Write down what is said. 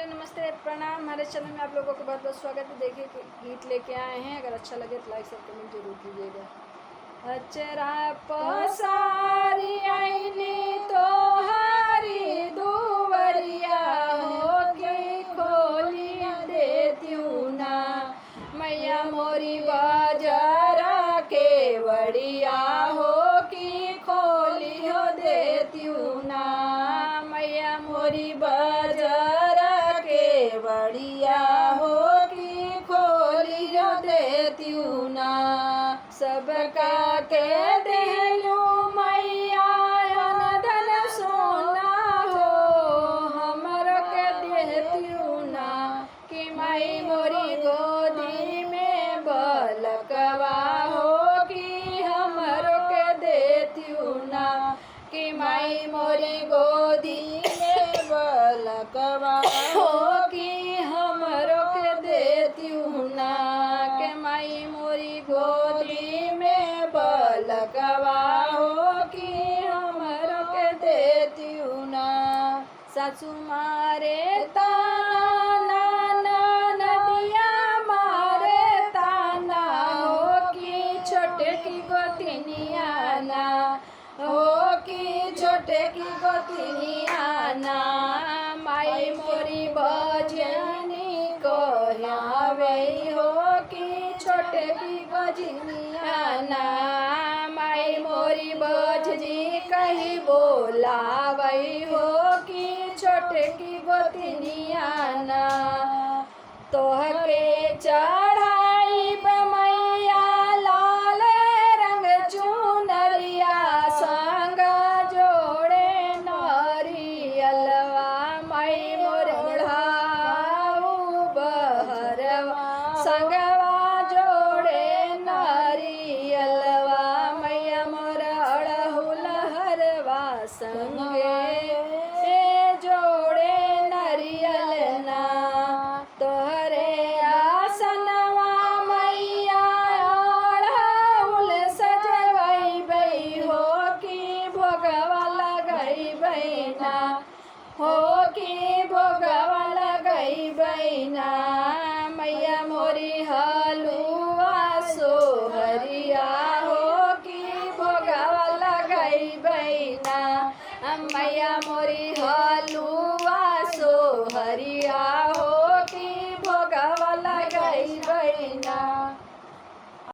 नमस्ते प्रणाम। हमारे चैनल में आप लोगों का बहुत बहुत स्वागत है। देखिए गीत लेके आए हैं, अगर अच्छा लगे तो लाइक और कमेंट जरूर कीजिएगा। अचरा पसारी आईनी तो हारी दुवरिया हो के खोली देती ना मैया मोरी बाजारा के वड़िया हो की खोली हो देती ना मैया मोरी बाजारा के वड़िया हो की खोली हो देती ना सबका के देलू मैया अन धन सोना हो हमर के देती ना कि माई मोरी गोदी में बलकवा हो कि हमर के देती ना कि माई मोरी गोदी में बलकवा हो कि हमर के देती ना के माई मोरी गोदी में बलकवा हो कि हमर के देती ना सासू मारे ताना नदिया मारे ताना हो कि छोटे की गोतिनिया ना हो कि छोटे की गोतिनिया ना माई मोरी बजनी को आवे हो कि छोटे की बजनिया ना माई मोरी बजनी कहीं बोलावई हो कि छोटे की गोतिनिया ना तोहके चढ़ाई मैया लाल रंग चुनरिया संग जोड़े नरियलवा माई मोर ओढ़ाऊ बहरवा संगवा जोड़े नरियलवा मैया मोर अड़हुल हरवा संगे जोड़े नरियल ना तोहरे आसनवा मैया अड़हुल सजवई बई हो कि भोगवा लगई बहिना हो कि भोगवा लगई बहिना मैया मोरी हलुआ सोहरिया हो कि भोगवा लगई बहिना मैया मोरी